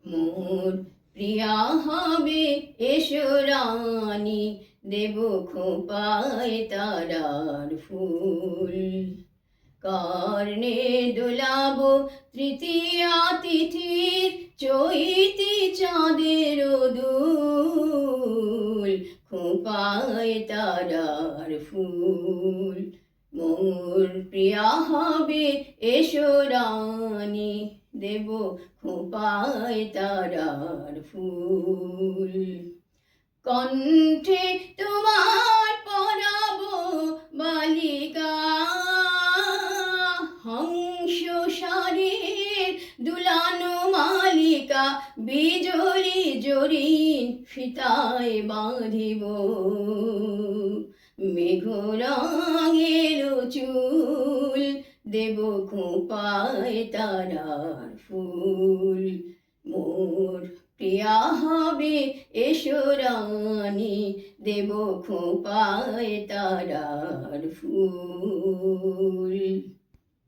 মোর প্রিয়া হবে এসো রানী, দেব খোঁপায় তারার ফুল। কর্ণে দোলাবো তৃতীয়া তিথির চৈতি চাঁদের দুল, খোঁপায় তারার ফুল। মোর প্রিয়া হবে এসো রানী, দেব খোঁপায় তারার ফুল। কণ্ঠে তোমার পরাবো বালিকা, হংস সারির দুলানো মালিকা, বিজলি জরিন ফিতায় বাঁধিব, মেঘ রঙের চুল, দেব খোঁপায় তারার ফুল। মোর প্রিয়া হবে এসো রানী, দেব খোঁপায় তারার ফুল।